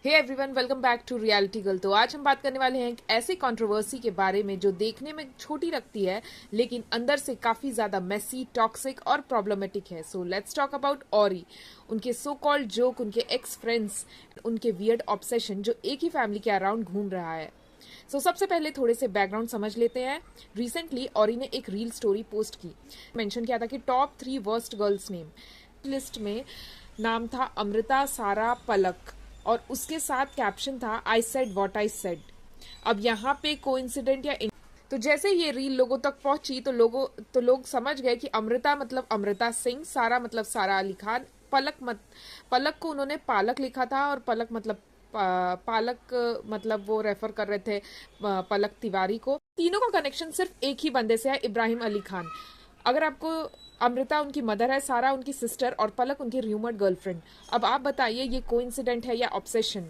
Hey everyone, welcome back to reality girl. तो आज हम बात करने वाले हैं एक ऐसी कंट्रोवर्सी के बारे में जो देखने में छोटी लगती है लेकिन अंदर से काफी ज्यादा मेसी, टॉक्सिक और प्रॉब्लमेटिक है। सो लेट्स टॉक अबाउट ऑरी, उनके सो कॉल्ड जोक, उनके एक्स फ्रेंड्स, उनके वियर्ड ऑब्सेशन जो एक ही फैमिली के अराउंड घूम रहा है। सबसे पहले थोड़े से बैकग्राउंड समझ लेते हैं। रिसेंटली ऑरी ने एक रील स्टोरी पोस्ट की, मेंशन किया था कि top 3 worst girls name. List में नाम था अमृता, सारा, पलक और उसके साथ कैप्शन था I said what I said. अब यहाँ पे कोइंसिडेंट या तो जैसे ये रील लोगों तक पहुंची तो लोग समझ गए कि अमृता मतलब अमृता सिंह, सारा मतलब सारा अली खान, पलक को उन्होंने पालक लिखा था और पलक मतलब पालक मतलब वो रेफर कर रहे थे पलक तिवारी को। तीनों का कनेक्शन सिर्फ एक ही बंदे से है, इब्राहिम अली खान। अगर आपको अमृता उनकी मदर है, सारा उनकी सिस्टर और पलक उनकी र्यूमर्ड गर्लफ्रेंड। अब आप बताइए ये कोइंसिडेंट है या ऑब्सेशन?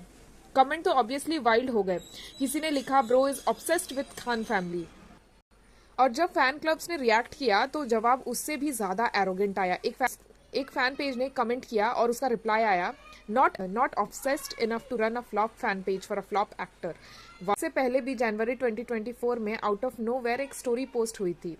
कमेंट तो ऑब्वियसली वाइल्ड हो गए। किसी ने लिखा bro is obsessed with Khan family. और जब फैन क्लब्स ने रिएक्ट किया तो जवाब उससे भी ज्यादा एरोगेंट आया। एक फैन पेज ने कमेंट किया और उसका रिप्लाई आया, not obsessed enough to run a flop fan page for a flop actor. से पहले भी जनवरी 2024 में आउट ऑफ नोवेयर एक स्टोरी पोस्ट हुई थी,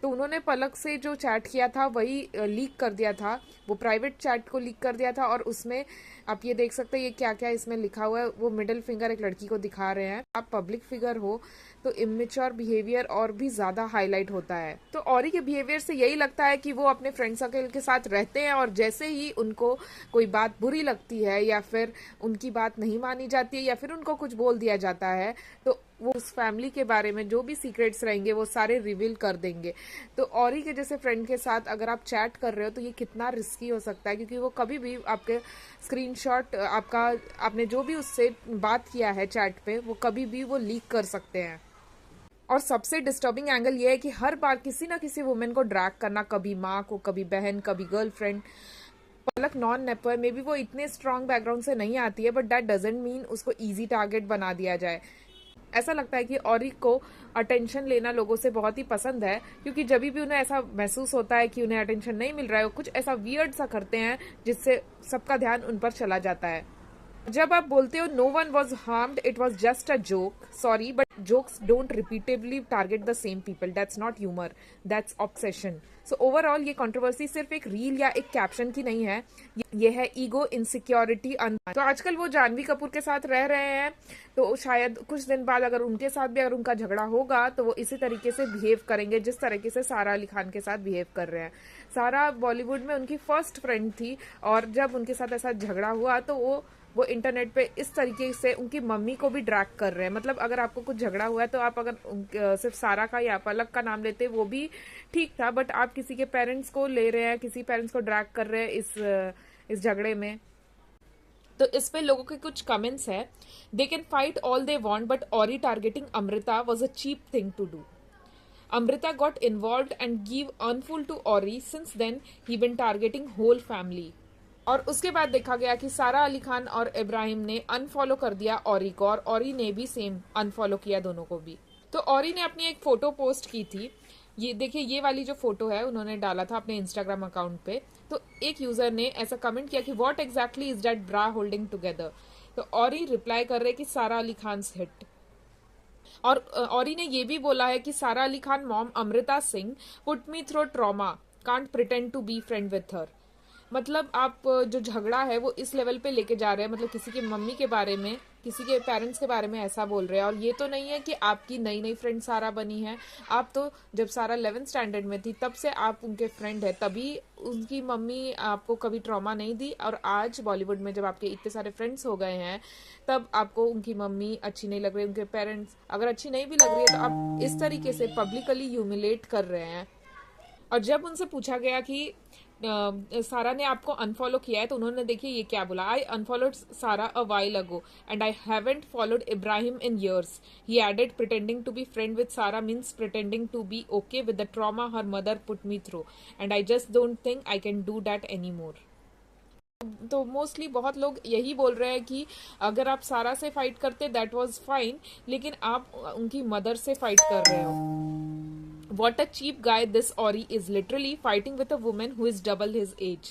तो उन्होंने पलक से जो चैट किया था वही लीक कर दिया था, वो प्राइवेट चैट को लीक कर दिया था। और उसमें आप ये देख सकते हैं ये क्या क्या इसमें लिखा हुआ है। वो मिडिल फिंगर एक लड़की को दिखा रहे हैं। आप पब्लिक फिगर हो तो इमेच्योर बिहेवियर और भी ज्यादा हाईलाइट होता है। तो ऑरी के बिहेवियर से यही लगता है कि वो अपने फ्रेंड सर्कल के साथ रहते हैं और जैसे ही उनको कोई बात बुरी लगती है या फिर उनकी बात नहीं मानी जाती है या फिर उनको कुछ बोल दिया जाता है तो वो उस फैमिली के बारे में जो भी सीक्रेट्स रहेंगे वो सारे रिवील कर देंगे। तो ऑरी के जैसे फ्रेंड के साथ अगर आप चैट कर रहे हो तो ये कितना रिस्की हो सकता है, क्योंकि वो कभी भी आपके स्क्रीनशॉट आपने जो भी उससे बात किया है चैट पे वो कभी भी वो लीक कर सकते हैं। और सबसे डिस्टर्बिंग एंगल ये है कि हर बार किसी ना किसी वुमेन को ड्रैग करना, कभी माँ को, कभी बहन, कभी girlfriend. Palak non nepo, maybe वो इतने स्ट्रांग बैकग्राउंड से नहीं आती है, बट दैट डजेंट मीन उसको इजी टारगेट बना दिया जाए। ऐसा लगता है कि ऑरी को अटेंशन लेना लोगों से बहुत ही पसंद है, क्योंकि जब भी उन्हें ऐसा महसूस होता है कि उन्हें अटेंशन नहीं मिल रहा है वो कुछ ऐसा वियर्ड सा करते हैं जिससे सबका ध्यान उन पर चला जाता है। जब आप बोलते हो no one was harmed, it was just a joke, sorry but jokes don't repeatedly target the same people, that's not humour, that's obsession. So overall ये कंट्रोवर्सी सिर्फ एक रील या एक कैप्शन की नहीं है, ये है ईगो, इनसिक्योरिटी। तो आजकल वो जानवी कपूर के साथ रह रहे हैं, तो शायद कुछ दिन बाद अगर उनके साथ भी अगर उनका झगड़ा होगा तो वो इसी तरीके से बिहेव करेंगे जिस तरीके से सारा अली खान के साथ बिहेव कर रहे हैं। सारा बॉलीवुड में उनकी फर्स्ट फ्रेंड थी और जब उनके साथ ऐसा झगड़ा हुआ तो वो इंटरनेट पे इस तरीके से उनकी मम्मी को भी ड्रैग कर रहे हैं। मतलब अगर आपको कुछ झगड़ा हुआ है तो आप अगर सिर्फ सारा का या पलक का नाम लेते वो भी ठीक था, बट आप किसी के पेरेंट्स को ले रहे हैं, किसी पेरेंट्स को ड्रैग कर रहे हैं इस झगड़े में। तो इस पे लोगों के कुछ कमेंट्स है, they can fight all they want but Orry targeting Amrita was a cheap thing to do. Amrita got involved and give unful to Ori. Since then, he been targeting whole family. और उसके बाद देखा गया कि सारा अली खान और इब्राहिम ने अनफॉलो कर दिया ऑरी को और ऑरी ने भी सेम अनफॉलो किया दोनों को भी। तो ऑरी ने अपनी एक फोटो पोस्ट की थी, ये देखिए, ये वाली जो फोटो है उन्होंने डाला था अपने इंस्टाग्राम अकाउंट पे। तो एक यूजर ने ऐसा कमेंट किया कि what exactly is that bra holding together. तो ऑरी रिप्लाई कर रहे कि सारा अली खान हिट। और औरी ने ये भी बोला है कि Sara Ali Khan mom Amrita Singh put me through trauma, can't pretend to be friend with her. मतलब आप जो झगड़ा है वो इस लेवल पे लेके जा रहे हैं, मतलब किसी की मम्मी के बारे में, किसी के पेरेंट्स के बारे में ऐसा बोल रहे हैं। और ये तो नहीं है कि आपकी नई नई फ्रेंड सारा बनी है, आप तो जब सारा 11th स्टैंडर्ड में थी तब से आप उनके फ्रेंड है, तभी उनकी मम्मी आपको कभी ट्रॉमा नहीं दी। और आज बॉलीवुड में जब आपके इतने सारे फ्रेंड्स हो गए हैं तब आपको उनकी मम्मी अच्छी नहीं लग रही, उनके पेरेंट्स अगर अच्छी नहीं भी लग रही है तो आप इस तरीके से पब्लिकली ह्यूमिलेट कर रहे हैं। और जब उनसे पूछा गया कि सारा ने आपको अनफॉलो किया है तो उन्होंने देखिए ये क्या बोला, I unfollowed Sara a while ago and I haven't followed Ibrahim in years. He added pretending to be friend with Sara means pretending to be okay with the trauma her mother put me through and I just don't think I can do that anymore. तो mostly बहुत लोग यही बोल रहे हैं कि अगर आप सारा से फाइट करते दैट वाज फाइन, लेकिन आप उनकी मदर से फाइट कर रहे हो। What a cheap guy this Ori is, literally fighting with a woman who is double his age.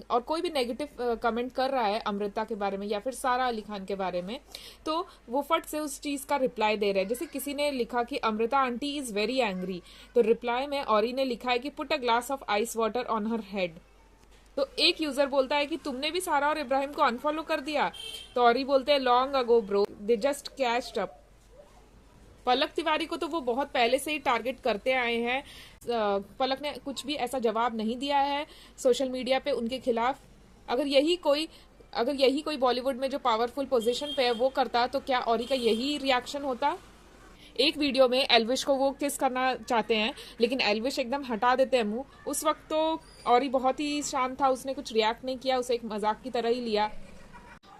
और कोई भी नेगेटिव कमेंट कर रहा है अमृता के बारे में या फिर सारा अली खान के बारे में, तो वो फट से उस चीज का रिप्लाई दे रहे हैं। जैसे किसी ने लिखा कि Amrita aunty is very angry, तो रिप्लाई में औरी ने लिखा है कि put a glass of ice water on her head. तो एक यूजर बोलता है कि तुमने भी सारा और इब्राहिम को अनफॉलो कर दिया, तो औरी बोलते हैं long ago bro, they just catched up. Palak Tiwari को तो वो बहुत पहले से ही टारगेट करते आए हैं। पलक ने कुछ भी ऐसा जवाब नहीं दिया है सोशल मीडिया पे उनके खिलाफ। अगर यही कोई बॉलीवुड में जो पावरफुल पोजीशन पे है वो करता, तो क्या औरी का यही रिएक्शन होता? एक वीडियो में एल्विश को वो किस करना चाहते हैं, लेकिन एल्विश एकदम हटा देते हैं मुंह। उस वक्त तो औरी बहुत ही शांत था, उसने कुछ रिएक्ट नहीं किया, उसे एक मजाक की तरह ही लिया।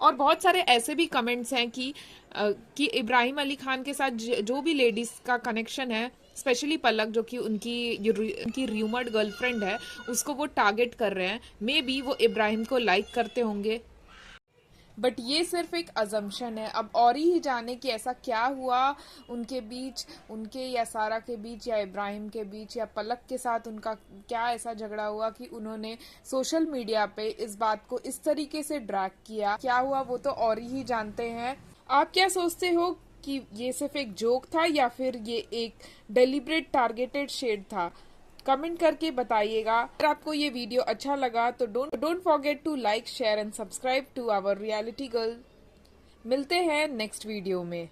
और बहुत सारे ऐसे भी कमेंट्स हैं कि इब्राहिम अली खान के साथ जो भी लेडीज का कनेक्शन है, स्पेशली पलक जो कि उनकी र्यूमर्ड गर्लफ्रेंड है, उसको वो टारगेट कर रहे हैं। मे बी वो इब्राहिम को लाइक करते होंगे, बट ये सिर्फ एक अजम्पशन है। अब और ही जाने कि ऐसा क्या हुआ उनके बीच, उनके या सारा के बीच या इब्राहिम के बीच या पलक के साथ उनका क्या ऐसा झगड़ा हुआ कि उन्होंने सोशल मीडिया पे इस बात को इस तरीके से ड्रैग किया। क्या हुआ वो तो और ही जानते हैं। आप क्या सोचते हो कि ये सिर्फ एक जोक था या फिर ये एक डेलिब्रेट टारगेटेड शेड था? कमेंट करके बताइएगा। अगर आपको ये वीडियो अच्छा लगा तो don't forget to like, share and subscribe to our reality girl. मिलते हैं नेक्स्ट वीडियो में।